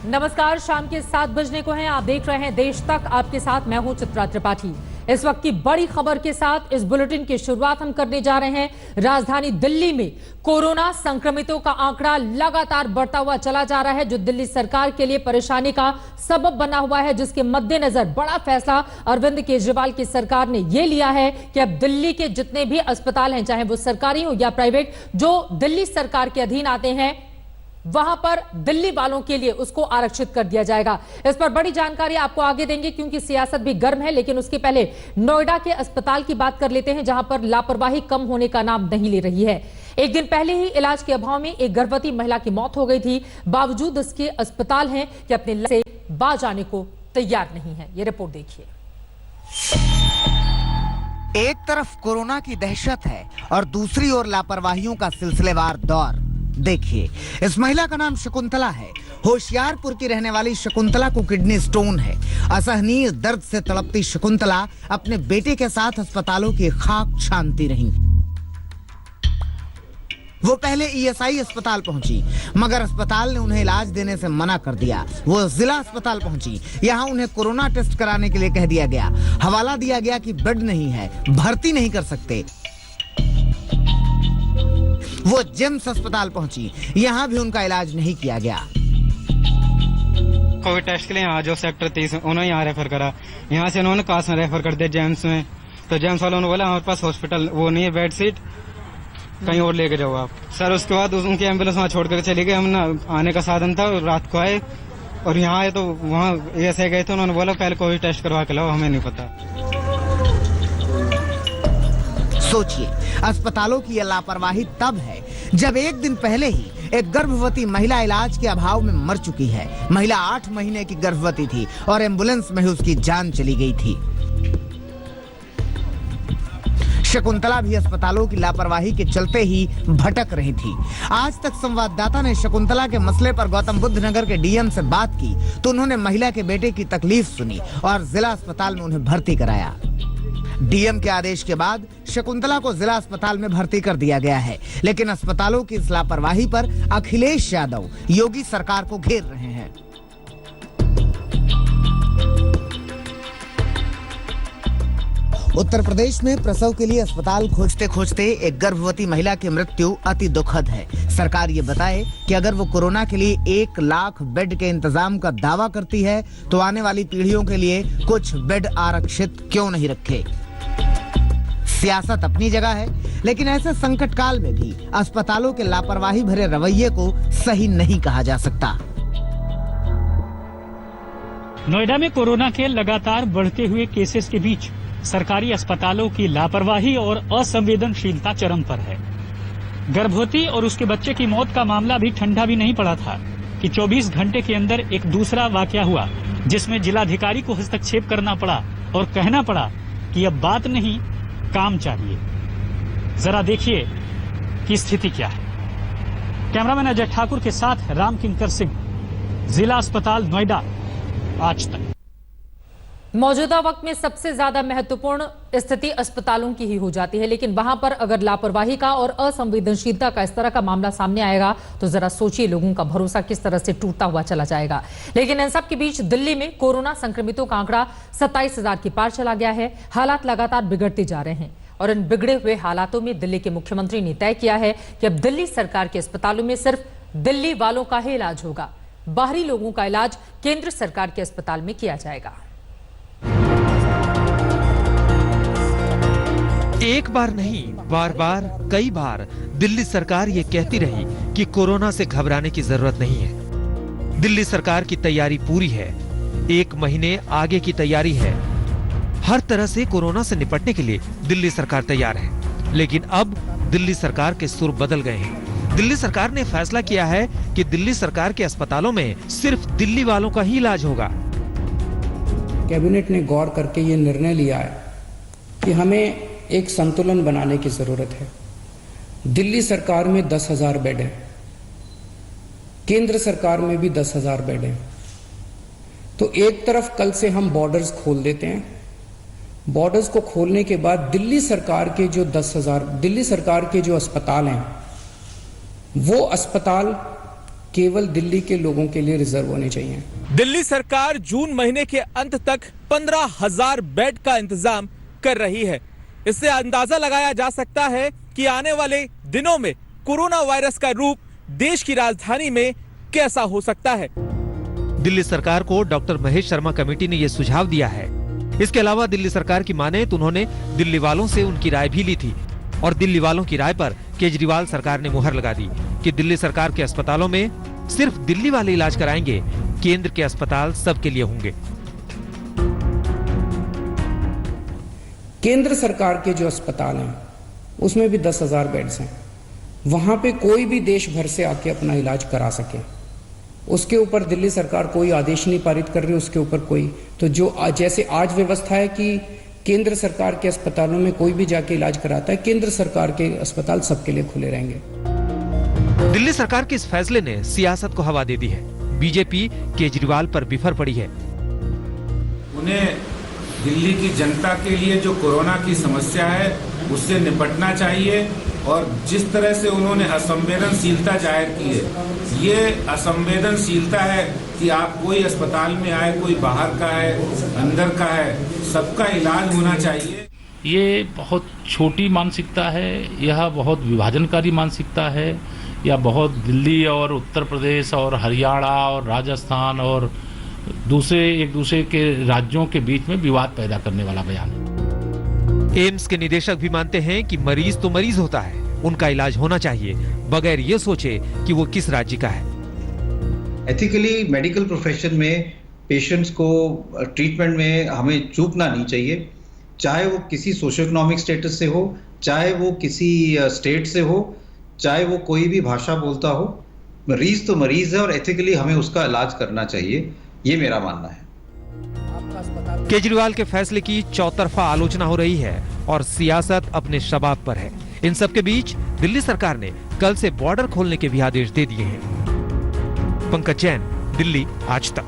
नमस्कार, शाम के 7 बजने को हैं। आप देख रहे हैं देश तक, आपके साथ मैं हूं चित्रा त्रिपाठी। इस वक्त की बड़ी खबर के साथ इस बुलेटिन की शुरुआत हम करने जा रहे हैं। राजधानी दिल्ली में कोरोना संक्रमितों का आंकड़ा लगातार बढ़ता हुआ चला जा रहा है, जो दिल्ली सरकार के लिए परेशानी का सबब बना हुआ है, जिसके मद्देनजर बड़ा फैसला अरविंद केजरीवाल की सरकार ने यह लिया है कि अब दिल्ली के जितने भी अस्पताल हैं, चाहे वो सरकारी हो या प्राइवेट, जो दिल्ली सरकार के अधीन आते हैं, वहां पर दिल्ली वालों के लिए उसको आरक्षित कर दिया जाएगा। इस पर बड़ी जानकारी आपको आगे देंगे, क्योंकि सियासत भी गर्म है। लेकिन उसके पहले नोएडा के अस्पताल की बात कर लेते हैं, जहां पर लापरवाही कम होने का नाम नहीं ले रही है। एक दिन पहले ही इलाज के अभाव में एक गर्भवती महिला की मौत हो गई थी। बावजूद इसके अस्पताल हैं कि अपने से बाज आने को तैयार नहीं है। ये रिपोर्ट देखिए। एक तरफ कोरोना की दहशत है और दूसरी ओर लापरवाहियों का सिलसिलेवार दौर। देखिए, इस महिला का नाम शकुंतला है। होशियारपुर की रहने वाली शकुंतला को किडनी स्टोन है। असहनीय दर्द से तड़पती शकुंतला अपने बेटे के साथ अस्पतालों की खाक छानती रही। वो पहले ईएसआई अस्पताल पहुंची, मगर अस्पताल ने उन्हें इलाज देने से मना कर दिया। वो जिला अस्पताल पहुंची, यहाँ उन्हें कोरोना टेस्ट कराने के लिए कह दिया गया। हवाला दिया गया कि बेड नहीं है, भर्ती नहीं कर सकते। वो जेम्स अस्पताल पहुंची, यहाँ भी उनका इलाज नहीं किया गया। कोविड टेस्ट के लिए यहाँ जो सेक्टर 30 उन्होंने यहाँ रेफर करा, यहाँ से उन्होंने काश में रेफर कर दिया जेम्स में। तो जेम्स वालों ने बोला हमारे पास हॉस्पिटल वो नहीं है, बेड सीट, कहीं और लेके जाओ आप। सर उसके बाद उनकी एम्बुलेंस वहाँ छोड़ कर चले गए। हम आने का साधन था, रात को आए और यहाँ आए तो वहाँ ऐसे गए थे। उन्होंने बोला पहले कोविड टेस्ट करवा के लाओ, हमें नहीं पता। सोचिए, अस्पतालों की यह लापरवाही तब है जब एक दिन पहले ही एक गर्भवती महिला इलाज के अभाव में मर चुकी है। महिला 8 महीने की गर्भवती थी और एम्बुलेंस में ही उसकी जान चली गई थी। शकुंतला भी अस्पतालों की लापरवाही के चलते ही भटक रही थी। आज तक संवाददाता ने शकुंतला के मसले पर गौतम बुद्ध नगर के डीएम से बात की तो उन्होंने महिला के बेटे की तकलीफ सुनी और जिला अस्पताल में उन्हें भर्ती कराया। डीएम के आदेश के बाद शकुंतला को जिला अस्पताल में भर्ती कर दिया गया है। लेकिन अस्पतालों की इस लापरवाही पर अखिलेश यादव योगी सरकार को घेर रहे हैं। उत्तर प्रदेश में प्रसव के लिए अस्पताल खोजते खोजते एक गर्भवती महिला की मृत्यु अति दुखद है। सरकार ये बताए कि अगर वो कोरोना के लिए 1 लाख बेड के इंतजाम का दावा करती है तो आने वाली पीढ़ियों के लिए कुछ बेड आरक्षित क्यों नहीं रखे। सियासत अपनी जगह है, लेकिन ऐसे संकट काल में भी अस्पतालों के लापरवाही भरे रवैये को सही नहीं कहा जा सकता। नोएडा में कोरोना के लगातार बढ़ते हुए केसेस के बीच सरकारी अस्पतालों की लापरवाही और असंवेदनशीलता चरम पर है। गर्भवती और उसके बच्चे की मौत का मामला भी ठंडा भी नहीं पड़ा था कि 24 घंटे के अंदर एक दूसरा वाकया हुआ, जिसमें जिलाधिकारी को हस्तक्षेप करना पड़ा और कहना पड़ा कि अब बात नहीं, काम चाहिए। जरा देखिए कि स्थिति क्या है। कैमरामैन अजय ठाकुर के साथ राम किंकर सिंह, जिला अस्पताल नोएडा, आज तक। मौजूदा वक्त में सबसे ज्यादा महत्वपूर्ण स्थिति अस्पतालों की ही हो जाती है, लेकिन वहां पर अगर लापरवाही का और असंवेदनशीलता का इस तरह का मामला सामने आएगा तो जरा सोचिए लोगों का भरोसा किस तरह से टूटता हुआ चला जाएगा। लेकिन इन सब के बीच दिल्ली में कोरोना संक्रमितों का आंकड़ा 27,000 की पार चला गया है। हालात लगातार बिगड़ते जा रहे हैं और इन बिगड़े हुए हालातों में दिल्ली के मुख्यमंत्री ने तय किया है कि अब दिल्ली सरकार के अस्पतालों में सिर्फ दिल्ली वालों का ही इलाज होगा। बाहरी लोगों का इलाज केंद्र सरकार के अस्पताल में किया जाएगा। एक बार नहीं, बार बार, कई बार दिल्ली सरकार ये कहती रही कि कोरोना से घबराने की जरूरत नहीं है। दिल्ली सरकार की तैयारी पूरी है, 1 महीने आगे की तैयारी है। हर तरह से कोरोना से निपटने के लिए दिल्ली सरकार तैयार है। लेकिन अब दिल्ली सरकार के सुर बदल गए हैं। दिल्ली सरकार ने फैसला किया है कि दिल्ली सरकार के अस्पतालों में सिर्फ दिल्ली वालों का ही इलाज होगा। कैबिनेट ने गौर करके ये निर्णय लिया है कि हमें एक संतुलन बनाने की जरूरत है। दिल्ली सरकार में 10,000 बेड है, केंद्र सरकार में भी 10,000 बेड है। तो एक तरफ कल से हम बॉर्डर्स खोल देते हैं। बॉर्डर्स को खोलने के बाद दिल्ली सरकार के जो 10,000 दिल्ली सरकार के जो अस्पताल हैं, वो अस्पताल केवल दिल्ली के लोगों के लिए रिजर्व होने चाहिए। दिल्ली सरकार जून महीने के अंत तक 15,000 बेड का इंतजाम कर रही है। इससे अंदाजा लगाया जा सकता है कि आने वाले दिनों में कोरोना वायरस का रूप देश की राजधानी में कैसा हो सकता है। दिल्ली सरकार को डॉक्टर महेश शर्मा कमेटी ने यह सुझाव दिया है। इसके अलावा दिल्ली सरकार की माने तो उन्होंने दिल्ली वालों से उनकी राय भी ली थी और दिल्ली वालों की राय पर केजरीवाल सरकार ने मुहर लगा दी कि दिल्ली सरकार के अस्पतालों में सिर्फ दिल्ली वाले इलाज कराएंगे, केंद्र के अस्पताल सबके लिए होंगे। केंद्र सरकार के जो अस्पताल हैं उसमें भी 10,000 बेड्स हैं। वहां पे कोई भी देश भर से आके अपना इलाज करा सके, उसके ऊपर दिल्ली सरकार कोई आदेश नहीं पारित कर रही, उसके ऊपर कोई तो जो जैसे आज व्यवस्था है कि केंद्र सरकार के अस्पतालों में कोई भी जाके इलाज कराता है, केंद्र सरकार के अस्पताल सबके लिए खुले रहेंगे। दिल्ली सरकार के इस फैसले ने सियासत को हवा दे दी है। बीजेपी केजरीवाल पर बिफर पड़ी है। उन्हें दिल्ली की जनता के लिए जो कोरोना की समस्या है उससे निपटना चाहिए और जिस तरह से उन्होंने असंवेदनशीलता जाहिर की है, ये असंवेदनशीलता है कि आप कोई अस्पताल में आए, कोई बाहर का है, अंदर का है, सबका इलाज होना चाहिए। ये बहुत छोटी मानसिकता है, यह बहुत विभाजनकारी मानसिकता है, या बहुत दिल्ली और उत्तर प्रदेश और हरियाणा और राजस्थान और एक दूसरे के राज्यों के बीच में विवाद पैदा करने वाला बयान है। एम्स के निदेशक भी मानते हैं कि मरीज तो मरीज होता है, उनका इलाज होना चाहिए बगैर ये सोचे कि वो किस राज्य का है। एथिकली मेडिकल प्रोफेशन में पेशेंट्स को ट्रीटमेंट में हमें चूकना नहीं चाहिए, चाहे वो किसी सोशियो इकोनॉमिक स्टेटस से हो, चाहे वो किसी स्टेट से हो, चाहे वो कोई भी भाषा बोलता हो। मरीज तो मरीज है और एथिकली हमें उसका इलाज करना चाहिए, ये मेरा मानना है। केजरीवाल के फैसले की चौतरफा आलोचना हो रही है और सियासत अपने शबाब पर है। इन सब के बीच दिल्ली सरकार ने कल से बॉर्डर खोलने के भी आदेश दे दिए हैं। पंकज जैन, दिल्ली आज तक।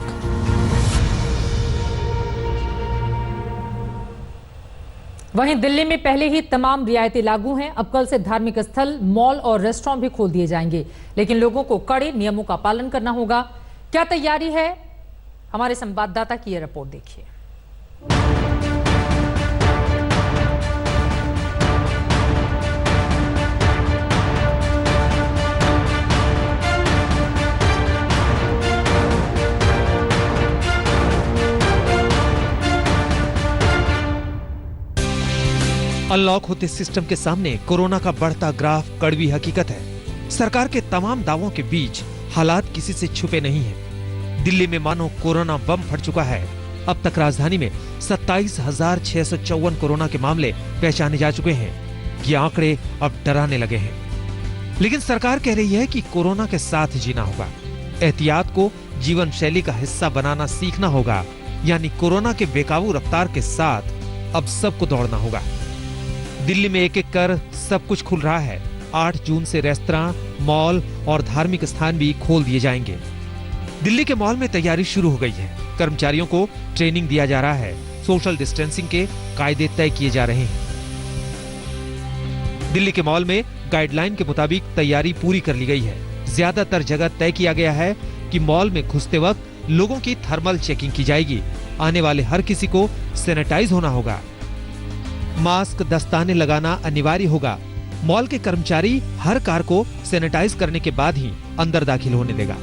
वहीं दिल्ली में पहले ही तमाम रियायतें लागू हैं। अब कल से धार्मिक स्थल, मॉल और रेस्टोरेंट भी खोल दिए जाएंगे, लेकिन लोगों को कड़े नियमों का पालन करना होगा। क्या तैयारी है, हमारे संवाददाता की यह रिपोर्ट देखिए। अनलॉक होते सिस्टम के सामने कोरोना का बढ़ता ग्राफ कड़वी हकीकत है। सरकार के तमाम दावों के बीच हालात किसी से छुपे नहीं हैं। दिल्ली में मानो कोरोना बम फट चुका है। अब तक राजधानी में 27,654 कोरोना के मामले पहचाने जा चुके हैं। ये आंकड़े अब डराने लगे हैं, लेकिन सरकार कह रही है कि कोरोना के साथ जीना होगा। एहतियात को जीवन शैली का हिस्सा बनाना सीखना होगा, यानी कोरोना के बेकाबू रफ्तार के साथ अब सबको दौड़ना होगा। दिल्ली में एक एक कर सब कुछ खुल रहा है। 8 जून से रेस्तरां, मॉल और धार्मिक स्थान भी खोल दिए जाएंगे। दिल्ली के मॉल में तैयारी शुरू हो गई है। कर्मचारियों को ट्रेनिंग दिया जा रहा है। सोशल डिस्टेंसिंग के कायदे तय किए जा रहे हैं। दिल्ली के मॉल में गाइडलाइन के मुताबिक तैयारी पूरी कर ली गई है। ज्यादातर जगह तय किया गया है कि मॉल में घुसते वक्त लोगों की थर्मल चेकिंग की जाएगी। आने वाले हर किसी को सैनिटाइज होना होगा। मास्क, दस्ताने लगाना अनिवार्य होगा। मॉल के कर्मचारी हर कार को सैनिटाइज करने के बाद ही अंदर दाखिल होने देगा।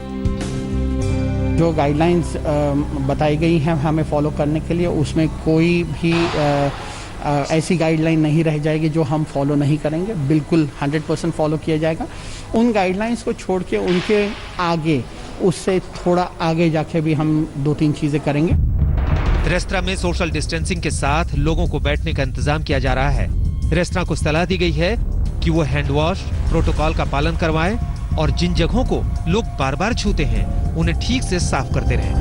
जो गाइडलाइंस बताई गई हैं हमें फॉलो करने के लिए, उसमें कोई भी ऐसी गाइडलाइन नहीं रह जाएगी जो हम फॉलो नहीं करेंगे। बिल्कुल 100% फॉलो किया जाएगा। उन गाइडलाइंस को छोड़ के उनके आगे, उससे थोड़ा आगे जाके भी हम 2-3 चीजें करेंगे। रेस्तरां में सोशल डिस्टेंसिंग के साथ लोगों को बैठने का इंतजाम किया जा रहा है। रेस्तरां को सलाह दी गई है कि वो हैंड वॉश प्रोटोकॉल का पालन करवाएं और जिन जगहों को लोग बार बार छूते हैं उन्हें ठीक से साफ करते रहें।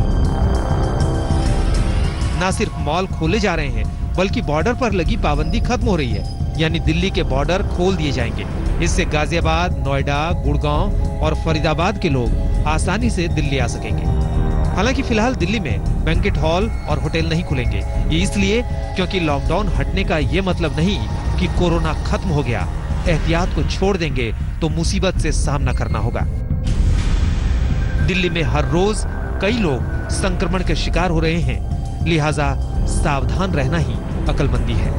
न सिर्फ मॉल खोले जा रहे हैं, बल्कि बॉर्डर पर लगी पाबंदी खत्म हो रही है, यानी दिल्ली के बॉर्डर खोल दिए जाएंगे। इससे गाजियाबाद, नोएडा, गुड़गांव और फरीदाबाद के लोग आसानी से दिल्ली आ सकेंगे। हालांकि फिलहाल दिल्ली में बैंकेट हॉल और होटल नहीं खुलेंगे। ये इसलिए क्योंकि लॉकडाउन हटने का ये मतलब नहीं कि कोरोना खत्म हो गया। एहतियात को छोड़ देंगे तो मुसीबत से सामना करना होगा। दिल्ली में हर रोज कई लोग संक्रमण के शिकार हो रहे हैं, लिहाजा सावधान रहना ही अक्लमंदी है।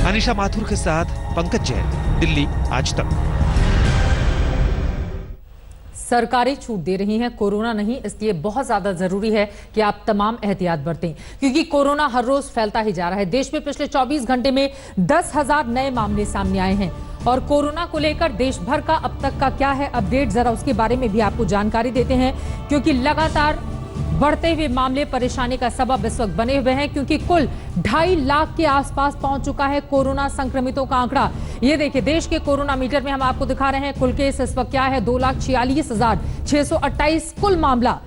अनिशा माथुर के साथ पंकज जैन, दिल्ली आज तक। सरकारें छूट दे रही हैं, कोरोना नहीं, इसलिए बहुत ज्यादा जरूरी है कि आप तमाम एहतियात बरतें, क्योंकि कोरोना हर रोज फैलता ही जा रहा है। देश में पिछले 24 घंटे में 10,000 नए मामले सामने आए हैं और कोरोना को लेकर देश भर का अब तक का क्या है अपडेट, जरा उसके बारे में भी आपको जानकारी देते हैं, क्योंकि लगातार बढ़ते हुए मामले परेशानी का सबब इस वक्त बने हुए हैं, क्योंकि कुल 2.5 लाख के आसपास पहुंच चुका है कोरोना संक्रमितों का आंकड़ा। ये देखिए, देश के कोरोना मीटर में हम आपको दिखा रहे हैं कुल केस इस वक्त क्या है, 2,46,628 कुल मामला।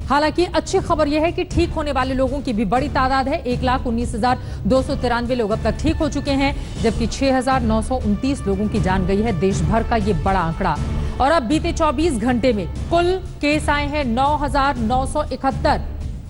हालांकि अच्छी खबर यह है कि ठीक होने वाले लोगों की भी बड़ी तादाद है, 1,19,293 लोग अब तक ठीक हो चुके हैं, जबकि 6,929 लोगों की जान गई है। देश भर का ये बड़ा आंकड़ा। और अब बीते 24 घंटे में कुल केस आए हैं 9,971।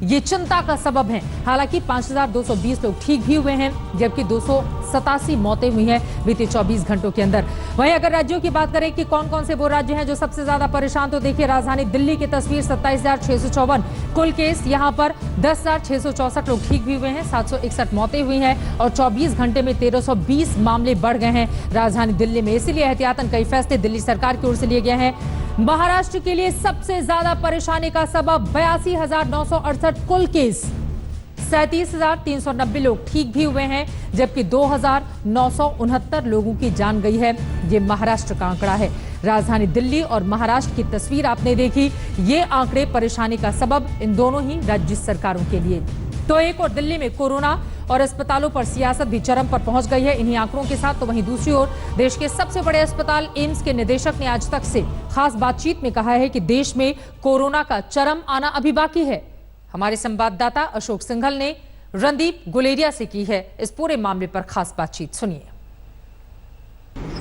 ये चिंता का सबब है। हालांकि 5,220 लोग ठीक भी हुए हैं, जबकि 287 मौतें हुई हैं बीते 24 घंटों के अंदर। वहीं अगर राज्यों की बात करें कि कौन कौन से वो राज्य हैं जो सबसे ज्यादा परेशान, तो देखिए राजधानी दिल्ली की तस्वीर, 27,654 कुल केस, यहां पर 10,664 लोग ठीक भी हुए हैं, 761 मौतें हुई हैं और 24 घंटे में 1,320 मामले बढ़ गए हैं राजधानी दिल्ली में। इसीलिए एहतियातन कई फैसले दिल्ली सरकार की ओर से लिए गए हैं। महाराष्ट्र के लिए सबसे ज्यादा परेशानी का सबब 82,968 कुल केस, 37,390 लोग ठीक भी हुए हैं, जबकि 2,969 लोगों की जान गई है। ये महाराष्ट्र का आंकड़ा है। राजधानी दिल्ली और महाराष्ट्र की तस्वीर आपने देखी। ये आंकड़े परेशानी का सबब इन दोनों ही राज्य सरकारों के लिए। तो एक और दिल्ली में कोरोना और अस्पतालों पर सियासत भी चरम पर पहुंच गई है इन्हीं आंकड़ों के साथ। तो वहीं दूसरी ओर देश के सबसे बड़े अस्पताल एम्स के निदेशक ने आज तक से खास बातचीत में कहा है कि देश में कोरोना का चरम आना अभी बाकी है। हमारे संवाददाता अशोक सिंघल ने रणदीप गुलेरिया से की है इस पूरे मामले पर खास बातचीत, सुनिए।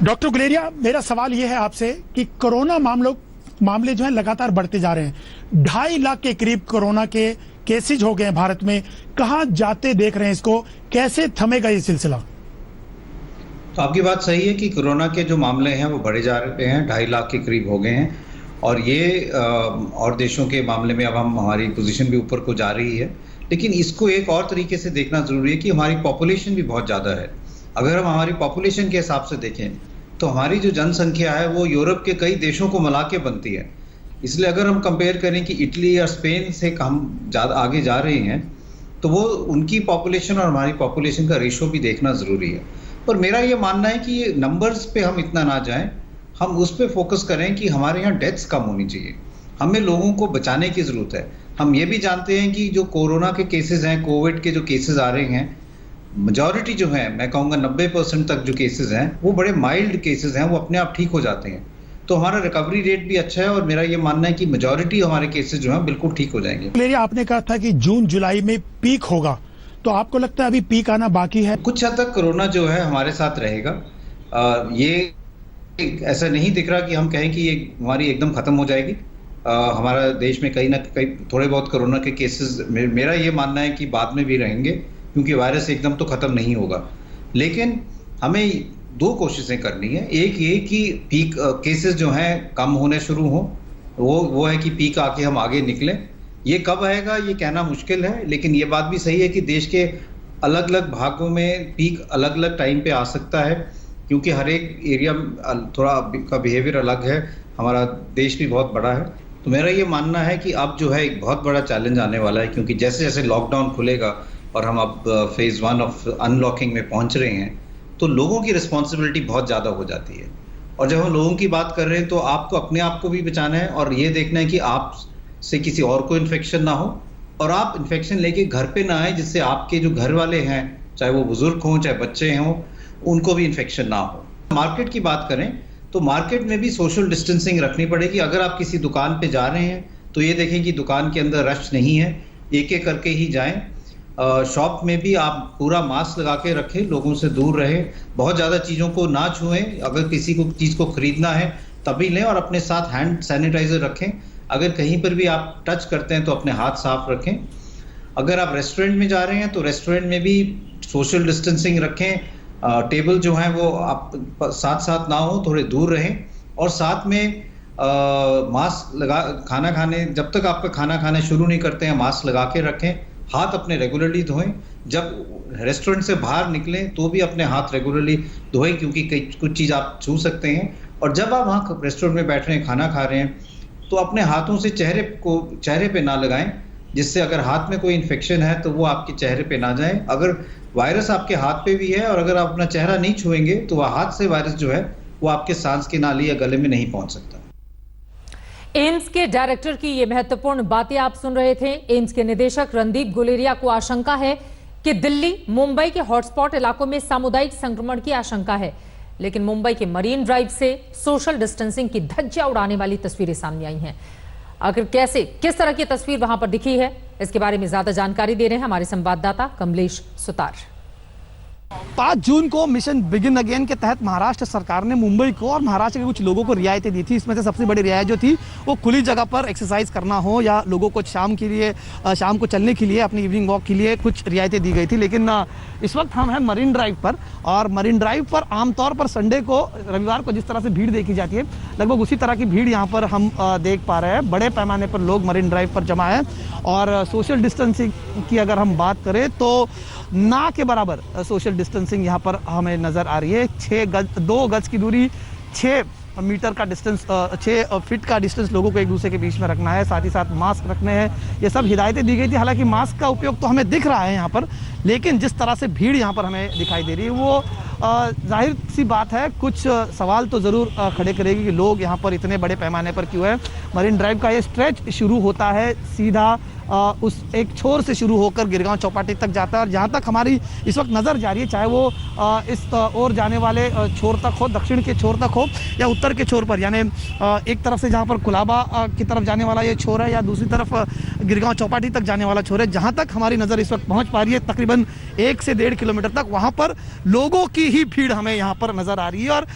डॉक्टर गुलेरिया, मेरा सवाल यह है आपसे कि कोरोना मामले जो है लगातार बढ़ते जा रहे हैं। 2.5 लाख के करीब कोरोना के केसेज हो गए हैं भारत में। कहां जाते देख रहे हैं इसको, कैसे थमेगा ये सिलसिला? तो आपकी बात सही है कि कोरोना के जो मामले हैं वो बढ़े जा रहे हैं, 2.5 लाख के करीब हो गए हैं और ये और देशों के मामले में अब हमारी पोजीशन भी ऊपर को जा रही है। लेकिन इसको एक और तरीके से देखना जरूरी है कि हमारी पॉपुलेशन भी बहुत ज़्यादा है। अगर हम हमारी पॉपुलेशन के हिसाब से देखें तो हमारी जो जनसंख्या है वो यूरोप के कई देशों को मिला के बनती है। इसलिए अगर हम कंपेयर करें कि इटली या स्पेन से हम ज़्यादा आगे जा रहे हैं तो वो उनकी पॉपुलेशन और हमारी पॉपुलेशन का रेशो भी देखना ज़रूरी है। पर मेरा ये मानना है कि ये नंबर्स पे हम इतना ना जाएं, हम उस पे फोकस करें कि हमारे यहाँ डेथ्स कम होनी चाहिए। हमें लोगों को बचाने की ज़रूरत है। हम ये भी जानते हैं कि जो कोरोना के केसेस हैं, कोविड के जो केसेस आ रहे हैं, मेजॉरिटी जो है, मैं कहूँगा 90% तक जो केसेस हैं वो बड़े माइल्ड केसेस हैं, वो अपने आप ठीक हो जाते हैं। तो हमारा रिकवरी रेट भी अच्छा है और मेरा ये मानना है कि मेजॉरिटी हमारे केसेस जो हैं बिल्कुल ठीक हो जाएंगे। गुलेरिया, आपने कहा था कि जून जुलाई में पीक होगा, तो आपको लगता है अभी पीक आना बाकी है? कुछ हद तक कोरोना जो है हमारे साथ रहेगा। ये ऐसा नहीं दिख रहा कि हम कहें कि ये हमारी एकदम खत्म हो जाएगी। हमारा देश में कहीं ना कहीं थोड़े बहुत कोरोना के केसेस, मेरा ये मानना है कि बाद में भी रहेंगे, क्योंकि वायरस एकदम तो खत्म नहीं होगा। लेकिन हमें 2 कोशिशें करनी है। एक ये कि पीक केसेस जो हैं कम होने शुरू हों, वो है कि पीक आके हम आगे निकलें। ये कब आएगा ये कहना मुश्किल है, लेकिन ये बात भी सही है कि देश के अलग अलग भागों में पीक अलग अलग टाइम पे आ सकता है, क्योंकि हर एक एरिया थोड़ा का बिहेवियर अलग है। हमारा देश भी बहुत बड़ा है। तो मेरा ये मानना है कि अब जो है एक बहुत बड़ा चैलेंज आने वाला है, क्योंकि जैसे जैसे लॉकडाउन खुलेगा और हम अब फेज 1 ऑफ अनलॉकिंग में पहुंच रहे हैं, तो लोगों की रिस्पॉन्सिबिलिटी बहुत ज़्यादा हो जाती है। और जब हम लोगों की बात कर रहे हैं तो आपको अपने आप को भी बचाना है और ये देखना है कि आप से किसी और को इन्फेक्शन ना हो और आप इन्फेक्शन लेके घर पे ना आए, जिससे आपके जो घर वाले हैं, चाहे वो बुजुर्ग हों चाहे बच्चे हों, उनको भी इन्फेक्शन ना हो। मार्केट की बात करें तो मार्केट में भी सोशल डिस्टेंसिंग रखनी पड़ेगी। अगर आप किसी दुकान पे जा रहे हैं तो ये देखें कि दुकान के अंदर रश नहीं है, एक एक करके ही जाएं। शॉप में भी आप पूरा मास्क लगा के रखें, लोगों से दूर रहें, बहुत ज़्यादा चीज़ों को ना छुएं। अगर किसी को चीज़ को खरीदना है तभी लें और अपने साथ हैंड सैनिटाइजर रखें। अगर कहीं पर भी आप टच करते हैं तो अपने हाथ साफ रखें। अगर आप रेस्टोरेंट में जा रहे हैं तो रेस्टोरेंट में भी सोशल डिस्टेंसिंग रखें। टेबल जो है वो आप साथ साथ ना हो, थोड़े दूर रहें और साथ में मास्क लगा खाना खाने, जब तक आपका खाना खाने शुरू नहीं करते हैं मास्क लगा के रखें। हाथ अपने रेगुलरली धोएं। जब रेस्टोरेंट से बाहर निकलें तो भी अपने हाथ रेगुलरली धोएं, क्योंकि कुछ चीज़ आप छू सकते हैं। और जब आप वहाँ रेस्टोरेंट में बैठ रहे हैं, खाना खा रहे हैं, तो अपने हाथों से चेहरे पे ना लगाएं, जिससे अगर हाथ में कोई इन्फेक्शन है तो वो आपके चेहरे पे ना जाए। अगर वायरस आपके हाथ पे भी है और अगर आप अपना चेहरा नहीं छुएंगे तो वह हाथ से वायरस जो है वो आपके सांस की नाली या गले में नहीं पहुंच सकता। एम्स के डायरेक्टर की ये महत्वपूर्ण बातें आप सुन रहे थे। एम्स के निदेशक रणदीप गुलेरिया को आशंका है कि दिल्ली, मुंबई के हॉटस्पॉट इलाकों में सामुदायिक संक्रमण की आशंका है, लेकिन मुंबई के मरीन ड्राइव से सोशल डिस्टेंसिंग की धज्जियां उड़ाने वाली तस्वीरें सामने आई हैं। आखिर किस तरह की तस्वीर वहां पर दिखी है, इसके बारे में ज्यादा जानकारी दे रहे हैं हमारे संवाददाता कमलेश सुतार। 5 जून को मिशन बिगिन अगेन के तहत महाराष्ट्र सरकार ने मुंबई को और महाराष्ट्र के कुछ लोगों को रियायतें दी थी। इसमें से सबसे बड़ी रियायत जो थी वो खुली जगह पर एक्सरसाइज करना हो या लोगों को शाम को चलने के लिए, अपनी इवनिंग वॉक के लिए कुछ रियायतें दी गई थी। लेकिन इस वक्त हम हैं मरीन ड्राइव पर, और मरीन ड्राइव पर आमतौर पर संडे को, रविवार को जिस तरह से भीड़ देखी जाती है, लगभग उसी तरह की भीड़ यहाँ पर हम देख पा रहे हैं। बड़े पैमाने पर लोग मरीन ड्राइव पर जमा है और सोशल डिस्टेंसिंग की अगर हम बात करें तो ना के बराबर सोशल डिस्टेंसिंग यहाँ पर हमें नजर आ रही है। 2 गज की दूरी, 6 मीटर का डिस्टेंस, 6 फीट का डिस्टेंस लोगों को एक दूसरे के बीच में रखना है। साथ ही साथ मास्क रखने हैं, ये सब हिदायतें दी गई थी। हालांकि मास्क का उपयोग तो हमें दिख रहा है यहाँ पर, लेकिन जिस तरह से भीड़ यहाँ पर हमें दिखाई दे रही है वो जाहिर सी बात है कुछ सवाल तो ज़रूर खड़े करेगी कि लोग यहाँ पर इतने बड़े पैमाने पर क्यों है। मरीन ड्राइव का ये स्ट्रेच शुरू होता है सीधा उस एक छोर से शुरू होकर गिरगांव चौपाटी तक जाता है, और जहाँ तक हमारी इस वक्त नज़र जा रही है, चाहे वो इस ओर जाने वाले छोर तक हो, दक्षिण के छोर तक हो, या उत्तर के छोर पर, यानी एक तरफ से जहाँ पर कुलाबा की तरफ जाने वाला ये छोर है, या दूसरी तरफ गिरगांव चौपाटी तक जाने वाला छोर है, जहाँ तक हमारी नज़र इस वक्त पहुँच पा रही है तकरीबन 1 से 1.5 किलोमीटर तक, वहाँ पर लोगों की ही भीड़ हमें यहाँ पर नज़र आ रही है। और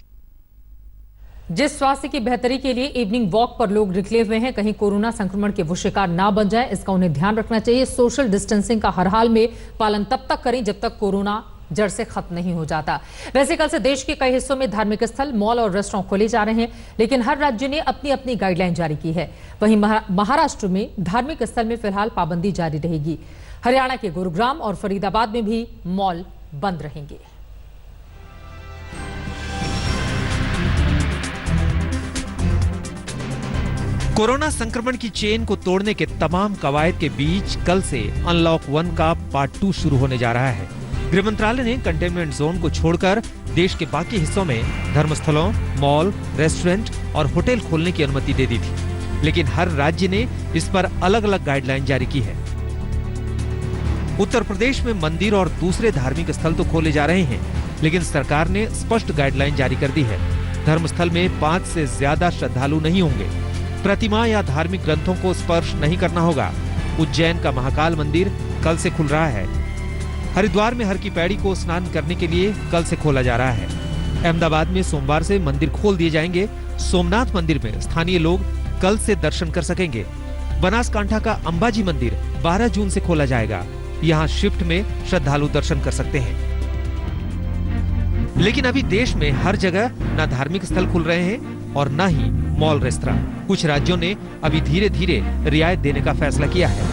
जिस स्वास्थ्य की बेहतरी के लिए इवनिंग वॉक पर लोग निकले हुए हैं, कहीं कोरोना संक्रमण के वो शिकार ना बन जाए, इसका उन्हें ध्यान रखना चाहिए। सोशल डिस्टेंसिंग का हर हाल में पालन तब तक करें जब तक कोरोना जड़ से खत्म नहीं हो जाता। वैसे कल से देश के कई हिस्सों में धार्मिक स्थल, मॉल और रेस्टोरेंट खोले जा रहे हैं, लेकिन हर राज्य ने अपनी अपनी गाइडलाइन जारी की है। वहीं महाराष्ट्र में धार्मिक स्थल में फिलहाल पाबंदी जारी रहेगी। हरियाणा के गुरुग्राम और फरीदाबाद में भी मॉल बंद रहेंगे। कोरोना संक्रमण की चेन को तोड़ने के तमाम कवायद के बीच कल से अनलॉक 1 का पार्ट 2 शुरू होने जा रहा है। गृह मंत्रालय ने कंटेनमेंट जोन को छोड़कर देश के बाकी हिस्सों में धर्मस्थलों, मॉल, रेस्टोरेंट और होटल खोलने की अनुमति दे दी थी, लेकिन हर राज्य ने इस पर अलग अलग गाइडलाइन जारी की है। उत्तर प्रदेश में मंदिर और दूसरे धार्मिक स्थल तो खोले जा रहे हैं, लेकिन सरकार ने स्पष्ट गाइडलाइन जारी कर दी है। धर्मस्थल में 5 से ज्यादा श्रद्धालु नहीं होंगे, प्रतिमा या धार्मिक ग्रंथों को स्पर्श नहीं करना होगा। उज्जैन का महाकाल मंदिर कल से खुल रहा है। हरिद्वार में हर की पैड़ी को स्नान करने के लिए कल से खोला जा रहा है। अहमदाबाद में सोमवार से मंदिर खोल दिए जाएंगे। सोमनाथ मंदिर में स्थानीय लोग कल से दर्शन कर सकेंगे। बनासकांठा का अंबाजी मंदिर 12 जून से खोला जाएगा। यहाँ शिफ्ट में श्रद्धालु दर्शन कर सकते हैं। लेकिन अभी देश में हर जगह न धार्मिक स्थल खुल रहे हैं और न ही मॉल, रेस्तरां। कुछ राज्यों ने अभी धीरे धीरे रियायत देने का फैसला किया है।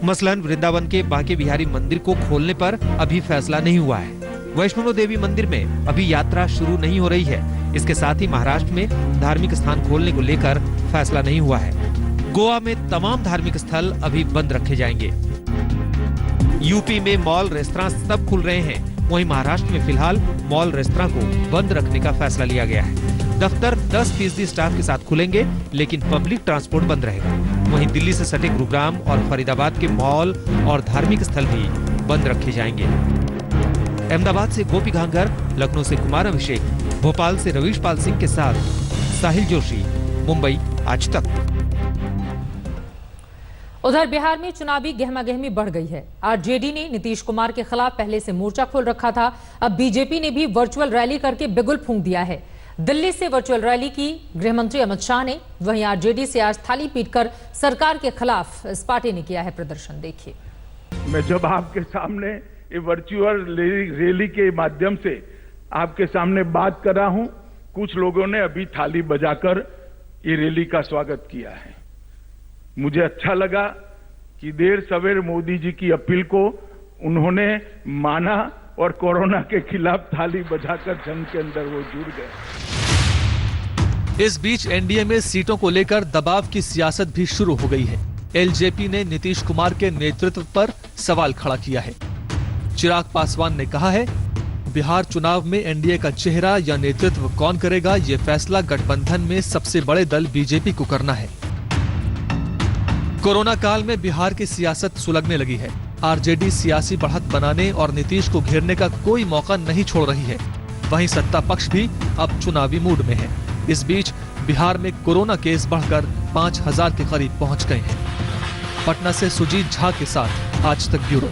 मसलन वृंदावन के बांके बिहारी मंदिर को खोलने पर अभी फैसला नहीं हुआ है। वैष्णो देवी मंदिर में अभी यात्रा शुरू नहीं हो रही है। इसके साथ ही महाराष्ट्र में धार्मिक स्थान खोलने को लेकर फैसला नहीं हुआ है। गोवा में तमाम धार्मिक स्थल अभी बंद रखे जाएंगे। यूपी में मॉल, रेस्तरां सब खुल रहे हैं। वहीं महाराष्ट्र में फिलहाल मॉल, रेस्तरां को बंद रखने का फैसला लिया गया है। दफ्तर 10% स्टाफ के साथ खुलेंगे, लेकिन पब्लिक ट्रांसपोर्ट बंद रहेगा। वहीं दिल्ली से सटे गुरुग्राम और फरीदाबाद के मॉल और धार्मिक स्थल भी बंद रखे जाएंगे। अहमदाबाद से गोपी घांगर, लखनऊ से कुमार अभिषेक, भोपाल से रवीश पाल सिंह के साथ साहिल जोशी, मुंबई आज तक। उधर बिहार में चुनावी गहमागहमी बढ़ गई है। आरजेडी ने नीतीश कुमार के खिलाफ पहले से मोर्चा खोल रखा था। अब बीजेपी ने भी वर्चुअल रैली करके बिगुल फूंक दिया है। दिल्ली से वर्चुअल रैली की गृह मंत्री अमित शाह ने, वहीं आरजेडी से आज थाली पीटकर सरकार के खिलाफ इस पार्टी ने किया है प्रदर्शन। देखिए, मैं जब आपके सामने ये वर्चुअल रैली के माध्यम से आपके सामने बात कर रहा हूं, कुछ लोगों ने अभी थाली बजाकर ये रैली का स्वागत किया है। मुझे अच्छा लगा कि देर सवेर मोदी जी की अपील को उन्होंने माना और कोरोना के खिलाफ थाली बजाकर जंग के अंदर वो जुड़ गए। इस बीच एनडीए में सीटों को लेकर दबाव की सियासत भी शुरू हो गई है। एलजेपी ने नीतीश कुमार के नेतृत्व पर सवाल खड़ा किया है। चिराग पासवान ने कहा है, बिहार चुनाव में एनडीए का चेहरा या नेतृत्व कौन करेगा, ये फैसला गठबंधन में सबसे बड़े दल बीजेपी को करना है। कोरोना काल में बिहार की सियासत सुलगने लगी है। आरजेडी सियासी बढ़त बनाने और नीतीश को घेरने का कोई मौका नहीं छोड़ रही है। वहीं सत्ता पक्ष भी अब चुनावी मूड में है। इस बीच बिहार में कोरोना केस बढ़कर 5000 के करीब पहुंच गए हैं। पटना से सुजीत झा के साथ आज तक ब्यूरो।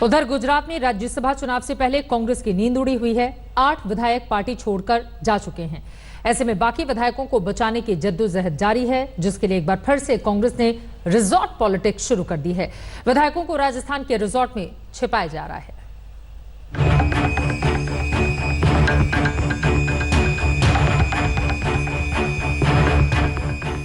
उधर गुजरात में राज्यसभा चुनाव से पहले कांग्रेस की नींद उड़ी हुई है। 8 विधायक पार्टी छोड़कर जा चुके हैं। ऐसे में बाकी विधायकों को बचाने की जद्दोजहद जारी है, जिसके लिए एक बार फिर से कांग्रेस ने रिजॉर्ट पॉलिटिक्स शुरू कर दी है। विधायकों को राजस्थान के रिजॉर्ट में छिपाया जा रहा है।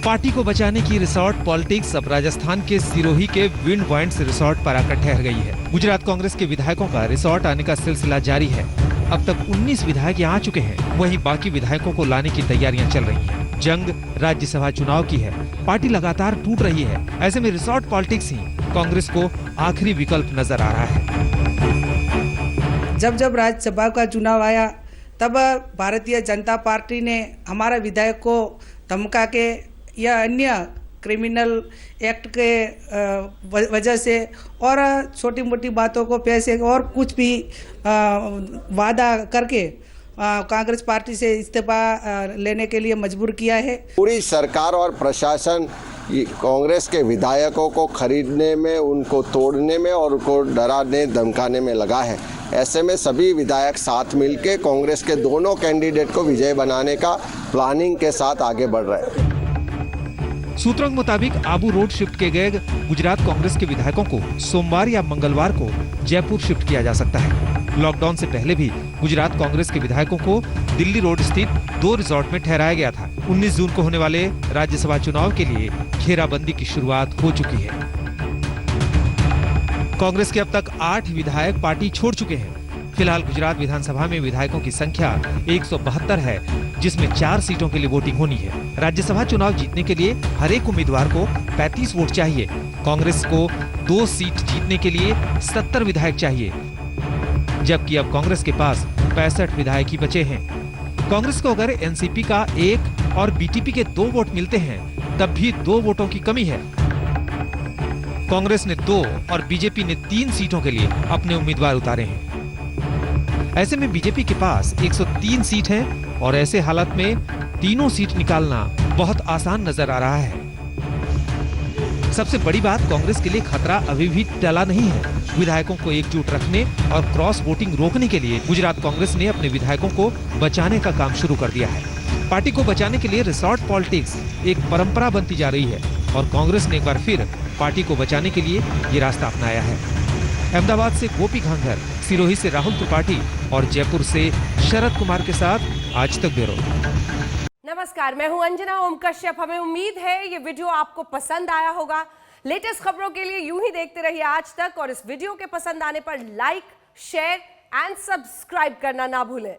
पार्टी को बचाने की रिसोर्ट पॉलिटिक्स अब राजस्थान के सिरोही के विंड पॉइंट्स रिसोर्ट पर आकर ठहर गई है। गुजरात कांग्रेस के विधायकों का रिसोर्ट आने का सिलसिला जारी है। अब तक 19 विधायक यहाँ आ चुके हैं। वहीं बाकी विधायकों को लाने की तैयारियां चल रही हैं। जंग राज्यसभा चुनाव की है। पार्टी लगातार टूट रही है। ऐसे में रिसोर्ट पॉलिटिक्स ही कांग्रेस को आखिरी विकल्प नजर आ रहा है। जब राज्यसभा का चुनाव आया तब भारतीय जनता पार्टी ने हमारा विधायक को धमका के या अन्य क्रिमिनल एक्ट के वजह से और छोटी मोटी बातों को पैसे और कुछ भी वादा करके कांग्रेस पार्टी से इस्तीफा लेने के लिए मजबूर किया है। पूरी सरकार और प्रशासन कांग्रेस के विधायकों को खरीदने में, उनको तोड़ने में और उनको डराने धमकाने में लगा है। ऐसे में सभी विधायक साथ मिलकर कांग्रेस के दोनों कैंडिडेट को विजय बनाने का प्लानिंग के साथ आगे बढ़ रहे हैं। सूत्रों के मुताबिक आबू रोड शिफ्ट किए गए गुजरात कांग्रेस के विधायकों को सोमवार या मंगलवार को जयपुर शिफ्ट किया जा सकता है। लॉकडाउन से पहले भी गुजरात कांग्रेस के विधायकों को दिल्ली रोड स्थित 2 रिजॉर्ट में ठहराया गया था। 19 जून को होने वाले राज्यसभा चुनाव के लिए घेराबंदी की शुरुआत हो चुकी है। कांग्रेस के अब तक 8 विधायक पार्टी छोड़ चुके हैं। फिलहाल गुजरात विधानसभा में विधायकों की संख्या 172 है, जिसमें 4 सीटों के लिए वोटिंग होनी है। राज्यसभा चुनाव जीतने के लिए हर एक उम्मीदवार को 35 वोट चाहिए। कांग्रेस को 2 सीट जीतने के लिए 70 विधायक चाहिए, जबकि अब कांग्रेस के पास 65 विधायक ही बचे हैं। कांग्रेस को अगर एनसीपी का 1 और बीटीपी के 2 वोट मिलते हैं, तब भी 2 वोटों की कमी है। कांग्रेस ने 2 और बीजेपी ने 3 सीटों के लिए अपने उम्मीदवार उतारे हैं। ऐसे में बीजेपी के पास 103 सीट हैं और ऐसे हालात में तीनों सीट निकालना बहुत आसान नजर आ रहा है। सबसे बड़ी बात, कांग्रेस के लिए खतरा अभी भी टला नहीं है। विधायकों को एकजुट रखने और क्रॉस वोटिंग रोकने के लिए गुजरात कांग्रेस ने अपने विधायकों को बचाने का काम शुरू कर दिया है। पार्टी को बचाने के लिए रिसोर्ट पॉलिटिक्स एक परंपरा बनती जा रही है और कांग्रेस ने एक बार फिर पार्टी को बचाने के लिए ये रास्ता अपनाया है। अहमदाबाद से गोपी घांघर, सिरोही से राहुल त्रिपाठी और जयपुर से शरद कुमार के साथ आज तक ब्यूरो। नमस्कार, मैं हूं अंजना ओम कश्यप। हमें उम्मीद है ये वीडियो आपको पसंद आया होगा। लेटेस्ट खबरों के लिए यूं ही देखते रहिए आज तक और इस वीडियो के पसंद आने पर लाइक, शेयर एंड सब्सक्राइब करना ना भूलें।